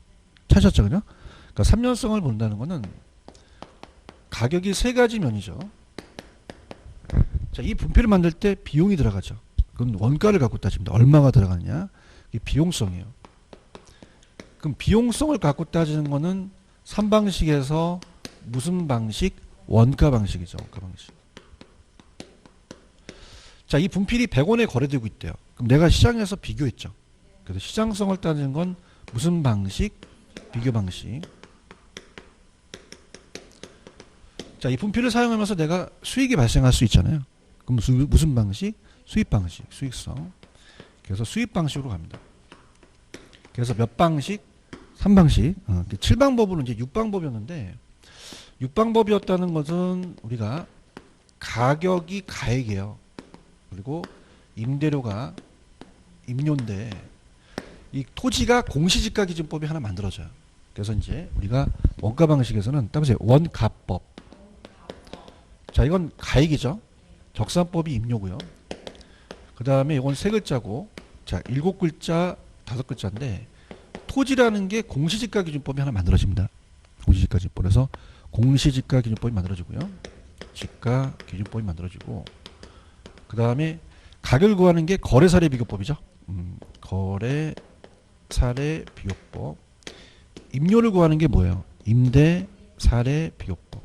찾았죠, 그죠? 그러니까 삼면성을 본다는 거는 가격이 3가지 면이죠. 자, 이 분표를 만들 때 비용이 들어가죠. 그럼 원가를 갖고 따집니다. 얼마가 들어가느냐? 이게 비용성이에요. 그럼 비용성을 갖고 따지는 거는 3방식에서 무슨 방식? 원가 방식이죠. 원가 방식. 자, 이 분필이 100원에 거래되고 있대요. 그럼 내가 시장에서 비교했죠. 그래서 시장성을 따지는 건 무슨 방식? 비교 방식. 자, 이 분필을 사용하면서 내가 수익이 발생할 수 있잖아요. 그럼 무슨 방식? 수입 방식, 수익성. 그래서 수입 방식으로 갑니다. 그래서 몇 방식? 3방식. 7방법으로 이제 6방법이었는데 6방법이었다는 것은 우리가 가격이 가액이에요. 그리고 임대료가 임료인데 이 토지가 공시지가 기준법이 하나 만들어져요. 그래서 이제 우리가 원가 방식에서는 따보세요. 원가법. 자, 이건 가액이죠. 적산법이 임료고요. 그 다음에 이건 세 글자고, 자, 7글자, 5글자인데 토지라는 게 공시지가 기준법이 하나 만들어집니다. 공시지가 기준법. 그래서 공시지가 기준법이 만들어지고요. 지가 기준법이 만들어지고, 그 다음에 가격을 구하는 게 거래사례 비교법이죠. 거래사례 비교법. 임료를 구하는 게 뭐예요? 임대사례 비교법.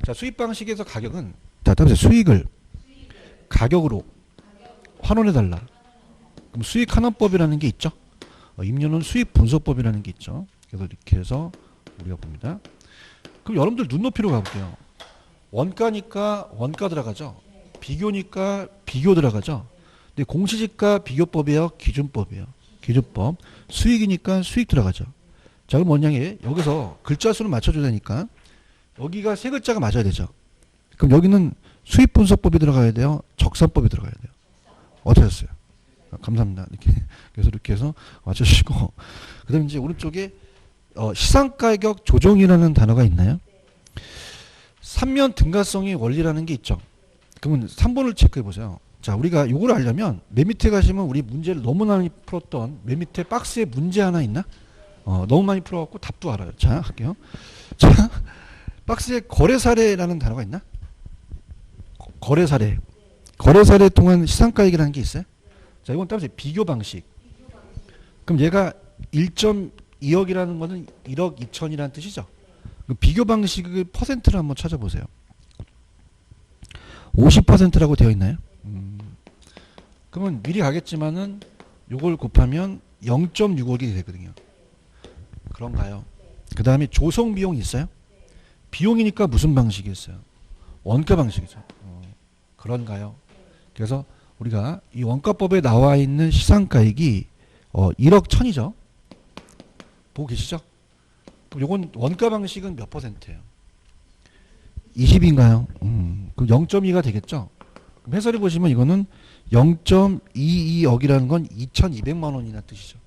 자, 수입 방식에서 가격은, 자, 따보세요. 수익을 가격으로 환원해달라. 그럼 수익 환원법이라는 게 있죠. 임료는 수익 분석법이라는 게 있죠. 그래서 이렇게 해서 우리가 봅니다. 그럼 여러분들 눈높이로 가볼게요. 원가니까 원가 들어가죠. 비교니까 비교 들어가죠. 근데 공시지가 비교법이에요? 기준법이에요? 기준법. 수익이니까 수익 들어가죠. 자, 그럼 뭐냐면 여기서 글자 수는 맞춰줘야 되니까 여기가 세 글자가 맞아야 되죠. 그럼 여기는 수익 분석법이 들어가야 돼요? 적산법이 들어가야 돼요? 어떠셨어요? 감사합니다. 이렇게. 그래서 이렇게 해서 맞춰주시고. 그 다음에 이제 오른쪽에 시상가격 조정이라는 단어가 있나요? 3면 등가성의 원리라는 게 있죠. 그러면 3번을 체크해 보세요. 자, 우리가 요걸 알려면 맨 밑에 가시면 우리 문제를 너무 많이 풀었던 맨 밑에 박스에 문제 하나 있나? 너무 많이 풀어갖고 답도 알아요. 자, 할게요. 자, 박스에 거래사례라는 단어가 있나? 거래사례. 거래사례 동안 시상가액이라는 게 있어요? 자, 이건 따라서 비교 방식. 그럼 얘가 1.2억이라는 거는 1억 2천이라는 뜻이죠. 비교 방식의 퍼센트를 한번 찾아보세요. 50%라고 되어 있나요? 그러면 미리 가겠지만은 요걸 곱하면 0.6억이 되거든요. 그런가요? 그 다음에 조성 비용이 있어요? 비용이니까 무슨 방식이 있어요? 원가 방식이죠. 그런가요? 그래서 우리가 이 원가법에 나와 있는 시상가액이 1억 1천이죠. 보고 계시죠? 그럼 요건 원가 방식은 몇 퍼센트예요? 20인가요? 그럼 0.2가 되겠죠? 그럼 해설해 보시면 이거는 0.22억이라는 건 2,200만 원이나 뜻이죠.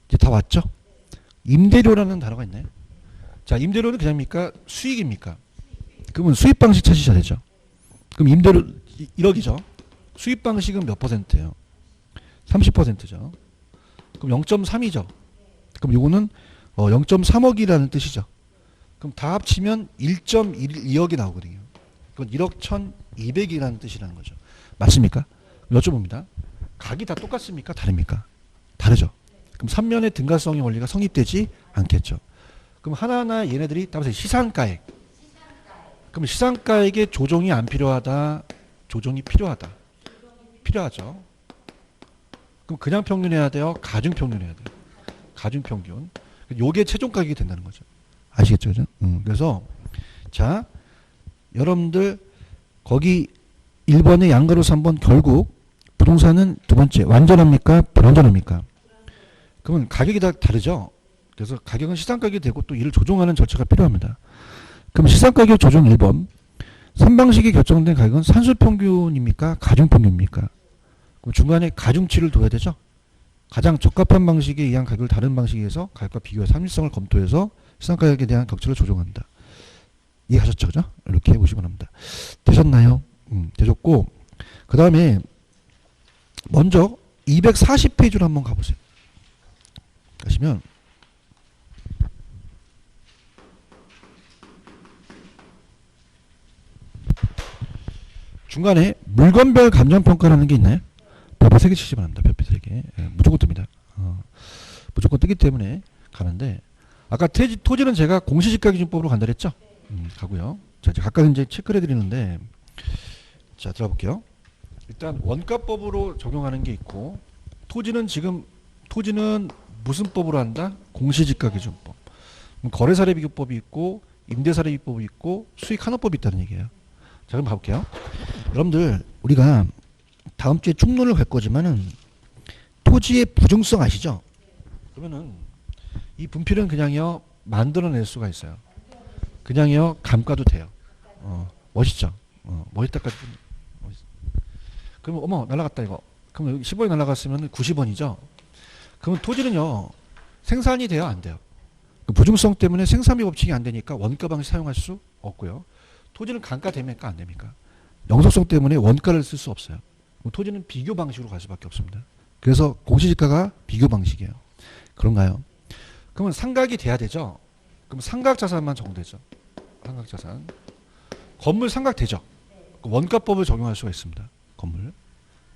이제 다 왔죠? 임대료라는 단어가 있나요? 자, 임대료는 그냥입니까? 수익입니까? 그러면 수입 방식 찾으셔야 되죠. 그럼 임대료 1억이죠. 수입 방식은 몇 퍼센트예요? 30%죠. 그럼 0.3이죠. 그럼 요거는 0.3억이라는 뜻이죠. 그럼 다 합치면 1.2억이 나오거든요. 그건 1억 1,200이라는 뜻이라는 거죠. 맞습니까? 여쭤봅니다. 각이 다 똑같습니까? 다릅니까? 다르죠. 그럼 3면의 등가성의 원리가 성립되지 않겠죠. 그럼 하나하나 얘네들이 따라서 시상가액. 그럼 시상가액의 조정이 안 필요하다. 조정이 필요하다. 필요하죠. 그럼 그냥 평균해야 돼요? 가중 평균해야 돼요? 가중 평균. 요게 최종 가격이 된다는 거죠. 아시겠죠? 그죠? 그래서 자, 여러분들 거기 1번에 양가로 3번 결국 부동산은 두 번째 완전합니까? 불완전합니까? 그러면 가격이 다 다르죠. 그래서 가격은 시상가격이 되고 또 이를 조정하는 절차가 필요합니다. 그럼 시상가격 조정 1번 3방식이 결정된 가격은 산술평균입니까? 가중평균입니까? 그럼 중간에 가중치를 둬야 되죠. 가장 적합한 방식에 의한 가격을 다른 방식에 의해서 가격과 비교해서 합리성을 검토해서 시상가격에 대한 격차를 조정한다. 이해하셨죠? 그죠? 이렇게 해보시기 바랍니다. 되셨나요? 되셨고 그 다음에 먼저 240페이지로 한번 가보세요. 가시면 중간에 물건별 감정평가라는 게 있나요? 별표 3개 치시 바랍니다. 별표 3개. 무조건 뜹니다. 무조건 뜨기 때문에 가는데 아까 토지는 제가 공시지가 기준법으로 간다 했죠? 가고요. 자, 이제 각각 이제 체크를 해드리는데 자, 들어볼게요. 일단 원가법으로 적용하는 게 있고 토지는 무슨 법으로 한다? 공시지가 기준법. 거래사례 비교법이 있고 임대사례 비교법이 있고 수익 환원법이 있다는 얘기예요. 자, 그럼 봐볼게요. 여러분들 우리가 다음 주에 총론을 갈 거지만은 토지의 부정성 아시죠? 그러면은 이 분필은 그냥요 만들어낼 수가 있어요. 그냥요 감가도 돼요. 멋있죠? 멋있다까지. 그러면 어머 날라갔다 이거. 그럼 여기 10원이 날라갔으면 90원이죠. 그러면 토지는요 생산이 돼요 안 돼요? 그 부정성 때문에 생산비 법칙이 안 되니까 원가 방식 사용할 수 없고요. 토지는 감가 됩니까 안 됩니까? 영속성 때문에 원가를 쓸 수 없어요. 토지는 비교 방식으로 갈 수밖에 없습니다. 그래서 공시지가가 비교 방식이에요. 그런가요? 그러면 상각이 돼야 되죠. 그럼 상각자산만 적용되죠. 상각자산. 건물 상각되죠. 원가법을 적용할 수가 있습니다. 건물.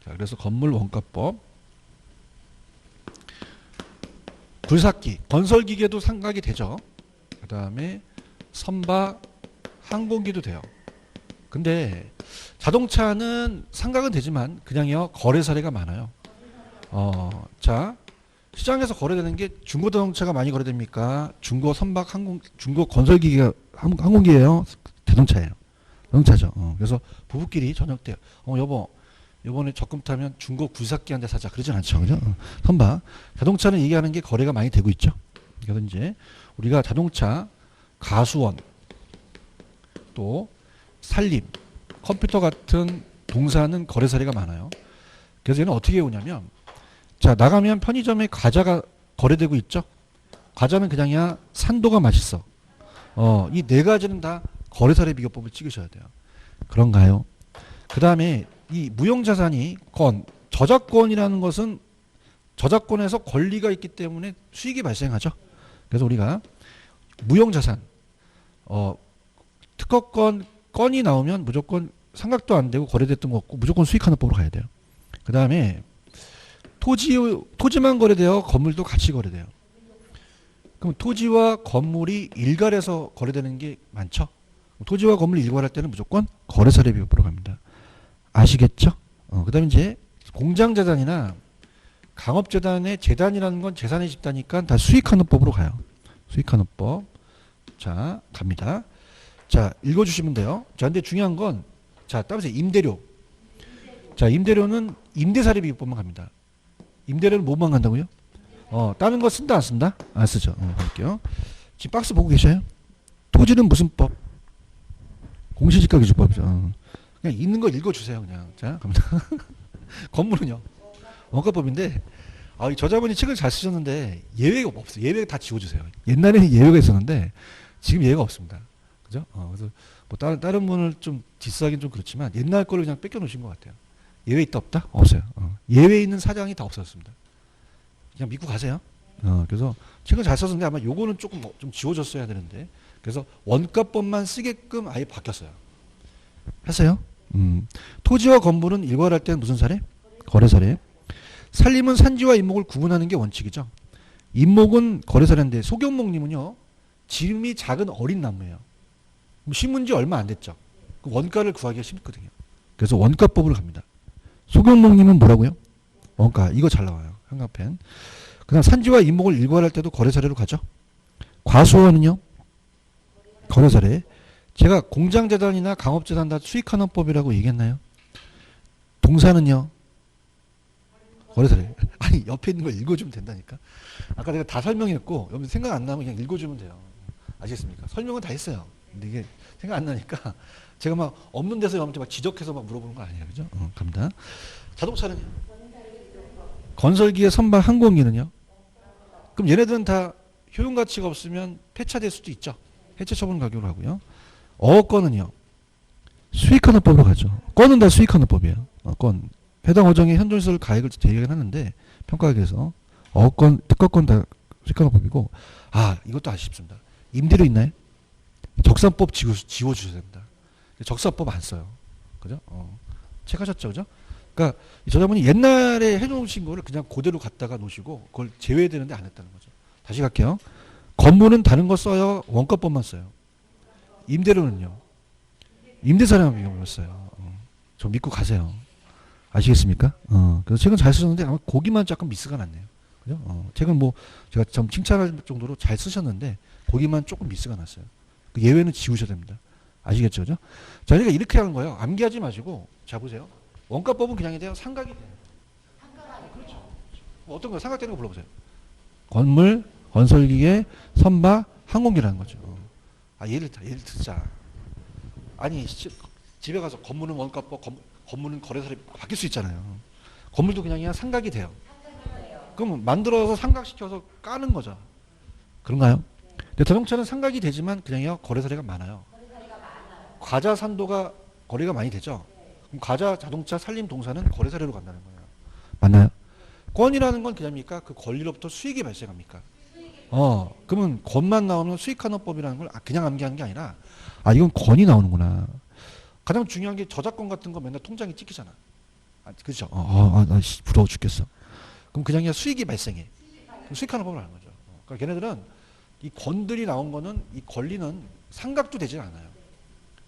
자, 그래서 건물 원가법. 굴삭기, 건설기계도 상각이 되죠. 그 다음에 선박, 항공기도 돼요. 근데 자동차는 상각은 되지만 그냥요 거래 사례가 많아요. 자 시장에서 거래되는 게 중고 자동차가 많이 거래됩니까? 중고 선박 중고 건설기계가 항공기예요. 자동차예요. 자동차죠. 그래서 부부끼리 저녁 때 여보 이번에 적금 타면 중고 굴삭기 한 대 사자 그러진 않죠. 그죠? 선박 자동차는 얘기하는 게 거래가 많이 되고 있죠. 그래서 이제 우리가 자동차 가수원 또 산림 컴퓨터 같은 동사는 거래 사례가 많아요. 그래서 얘는 어떻게 오냐면 자 나가면 편의점에 과자가 거래되고 있죠. 과자는 그냥이야 산도가 맛있어. 이 네 가지는 다 거래 사례 비교법을 찍으셔야 돼요. 그런가요? 그 다음에 이 무형자산이 저작권이라는 것은 저작권에서 권리가 있기 때문에 수익이 발생하죠. 그래서 우리가 무형자산 특허권 건이 나오면 무조건 상각도 안 되고 거래됐던 거 없고 무조건 수익하는 법으로 가야 돼요. 그 다음에 토지만 거래돼요. 건물도 같이 거래돼요. 그럼 토지와 건물이 일괄해서 거래되는 게 많죠. 토지와 건물 일괄할 때는 무조건 거래사례 비교법으로 갑니다. 아시겠죠? 그 다음에 이제 공장재단이나 강업재단의 재단이라는 건 재산의 집단이니까 다 수익하는 법으로 가요. 수익하는 법. 자, 갑니다. 자, 읽어주시면 돼요. 자, 근데 중요한 건, 자, 따라서 임대료. 자, 임대료는 임대사례 비교법만 갑니다. 임대료는 뭐만 간다고요? 다른 거 쓴다, 안 쓴다? 안 쓰죠. 볼게요. 지금 박스 보고 계셔요? 토지는 무슨 법? 공시지가 기준법이죠. 그냥 있는 거 읽어주세요, 그냥. 자, 갑니다. 건물은요? 원가법인데, 이 저자분이 책을 잘 쓰셨는데, 예외가 없어요. 예외 다 지워주세요. 옛날에는 예외가 있었는데, 지금 예외가 없습니다. 그죠? 그래서 뭐 다른 분을 좀 디스하긴 좀 그렇지만 옛날 거를 그냥 뺏겨 놓으신 것 같아요. 예외 있다 없다? 없어요. 예외 있는 사장이 다 없었습니다. 그냥 믿고 가세요. 그래서 책을 잘 썼는데 아마 요거는 조금 좀 지워졌어야 되는데 그래서 원가법만 쓰게끔 아예 바뀌었어요. 했어요? 토지와 건물은 일괄할 때는 무슨 사례? 거래 사례. 산림은 산지와 임목을 구분하는 게 원칙이죠. 임목은 거래 사례인데 소경목님은요. 지름이 작은 어린 나무예요. 심은 지 얼마 안 됐죠. 원가를 구하기가 쉽거든요. 그래서 원가법으로 갑니다. 소경목님은 뭐라고요? 원가. 이거 잘 나와요. 한강펜. 그 다음 산지와 임목을 일괄할 때도 거래 사례로 가죠. 과수원은요? 거래 사례. 제가 공장재단이나 강업재단 다 수익하는 법이라고 얘기했나요? 동사는요? 거래 사례. 아니 옆에 있는 걸 읽어주면 된다니까. 아까 내가 다 설명했고 여러분 생각 안 나면 그냥 읽어주면 돼요. 아시겠습니까? 설명은 다 했어요. 근데 이게 생각 안 나니까 제가 막 없는 데서 여러분한테 막 지적해서 막 물어보는 거 아니에요. 그죠? 갑니다. 자동차는요? 건설기의 선박 항공기는요? 그럼 얘네들은 다 효용 가치가 없으면 폐차될 수도 있죠. 해체 처분 가격으로 하고요. 어건은요? 수익하는 법으로 가죠. 건은 다 수익하는 법이에요. 건. 해당 어종의 현존시설 가액을 제기하는데 평가액에서 어건, 특허건 다 수익하는 법이고 이것도 아쉽습니다. 임대료 있나요? 적산법 지워주셔야 됩니다. 적산법 안 써요. 그죠? 책 하셨죠? 그죠? 그러니까 저자분이 옛날에 해놓으신 거를 그냥 그대로 갖다가 놓으시고 그걸 제외되는데 안 했다는 거죠. 다시 갈게요. 건물은 다른 거 써요? 원가법만 써요? 임대료는요? 임대사례만 비용을 써요. 좀 믿고 가세요. 아시겠습니까? 그래서 책은 잘 쓰셨는데 아마 거기만 조금 미스가 났네요. 그죠? 책은 뭐 제가 좀 칭찬할 정도로 잘 쓰셨는데 거기만 조금 미스가 났어요. 그 예외는 지우셔야 됩니다. 아시겠죠? 그죠? 자, 그러니까 이렇게 하는 거예요. 암기하지 마시고 자 보세요. 원가법은 그냥이 돼요. 상각이 돼요. 그렇죠. 어떤 거 삼각되는 거 불러보세요. 건물, 건설기계, 선박, 항공기라는 거죠. 예를 듣자. 아니 집에 가서 건물은 원가법, 건물은 거래사례 바뀔 수 있잖아요. 건물도 그냥 삼각이 돼요. 그럼 만들어서 삼각시켜서 까는 거죠. 그런가요? 근데 자동차는 삼각이 되지만 그냥요 거래사례가 많아요. 과자 산도가 거래가 많이 되죠. 그럼 과자, 자동차, 산림, 동사는 거래사례로 간다는 거예요. 맞나요? 권이라는 건 그냥입니까? 그 권리로부터 수익이 발생합니까? 그러면 권만 나오면 수익환원법이라는 걸 그냥 암기하는 게 아니라 이건 권이 나오는구나. 가장 중요한 게 저작권 같은 거 맨날 통장에 찍히잖아. 그렇죠? 나 부러워 죽겠어. 그럼 그냥 수익이 발생해. 그럼 수익환원법을 하는 거죠. 그러니까 걔네들은 이 권들이 나온 거는 이 권리는 상각도 되지 않아요.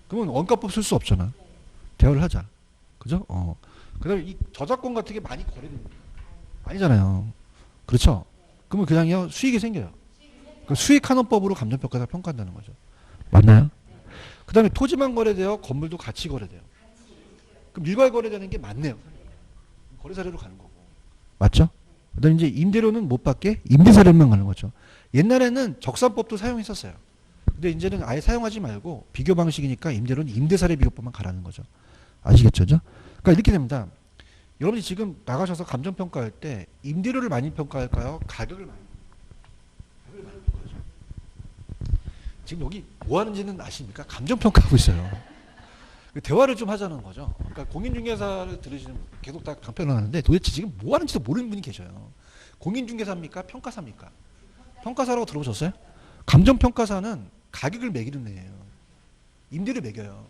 그러면 원가법 쓸 수 없잖아. 대화를 하자. 그죠? 그다음에 이 저작권 같은 게 많이 거래됩니다. 아니잖아요. 그렇죠? 그러면 그냥요 수익이 생겨요. 그 수익환원법으로 감정평가사 평가한다는 거죠. 맞나요? 그 다음에 토지만 거래돼요. 건물도 같이 거래돼요. 그럼 일괄 거래되는 게 맞네요. 거래사례로 가는 거고. 맞죠? 그 다음에 이제 임대료는 못 받게 임대사례만 가는 거죠. 옛날에는 적산법도 사용했었어요. 근데 이제는 아예 사용하지 말고 비교 방식이니까 임대료는 임대사례 비교법만 가라는 거죠. 아시겠죠? 그러니까 이렇게 됩니다. 여러분이 지금 나가셔서 감정평가할 때 임대료를 많이 평가할까요? 가격을 많이 평가하죠. 지금 여기 뭐 하는지는 아십니까? 감정평가하고 있어요. 대화를 좀 하자는 거죠. 그러니까 공인중개사를 들으시는 분 계속 다 강평을 하는데 도대체 지금 뭐 하는지도 모르는 분이 계셔요. 공인중개사입니까? 평가사입니까? 평가사라고 들어보셨어요? 감정평가사는 가격을 매기는 애예요. 임대료 매겨요.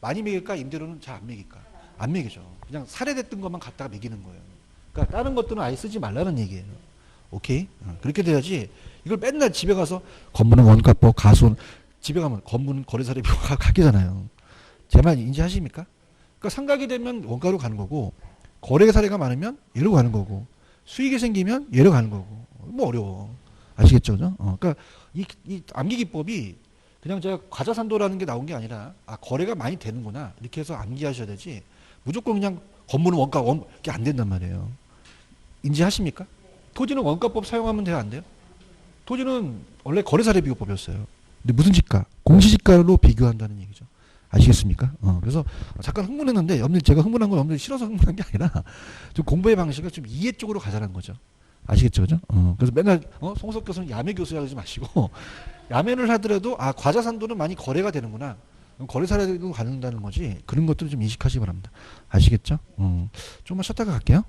많이 매길까? 임대료는 잘 안 매길까? 안 매기죠. 그냥 사례됐던 것만 갖다가 매기는 거예요. 그러니까 다른 것들은 아예 쓰지 말라는 얘기예요. 오케이? 그렇게 돼야지 이걸 맨날 집에 가서 건물은 원가법, 가수는 집에 가면 건물은 거래사례비가 가기잖아요. 제 말 인지하십니까? 그러니까 상각이 되면 원가로 가는 거고 거래 사례가 많으면 얘로 가는 거고 수익이 생기면 얘로 가는 거고 뭐 어려워. 아시겠죠? 그죠? 그러니까 이 암기기법이 그냥 제가 과자산도라는 게 나온 게 아니라 거래가 많이 되는구나 이렇게 해서 암기하셔야 되지 무조건 그냥 건물은 이게 안 된단 말이에요. 인지하십니까? 토지는 원가법 사용하면 돼요? 안 돼요? 토지는 원래 거래사례 비교법이었어요. 근데 무슨 지가? 공시지가로 비교한다는 얘기죠. 아시겠습니까? 그래서 잠깐 흥분했는데 여러분들 제가 흥분한 건 여러분들 싫어서 흥분한 게 아니라 좀 공부의 방식을 좀 이해 쪽으로 가자는 거죠. 아시겠죠? 그죠? 그래서 맨날 송석 교수는 야매 교수야 그러지 마시고 야매를 하더라도 과자 산도는 많이 거래가 되는구나. 거래 사례도 가능하다는 거지. 그런 것들을 좀 인식하시기 바랍니다. 아시겠죠? 좀만 쉬었다가 갈게요.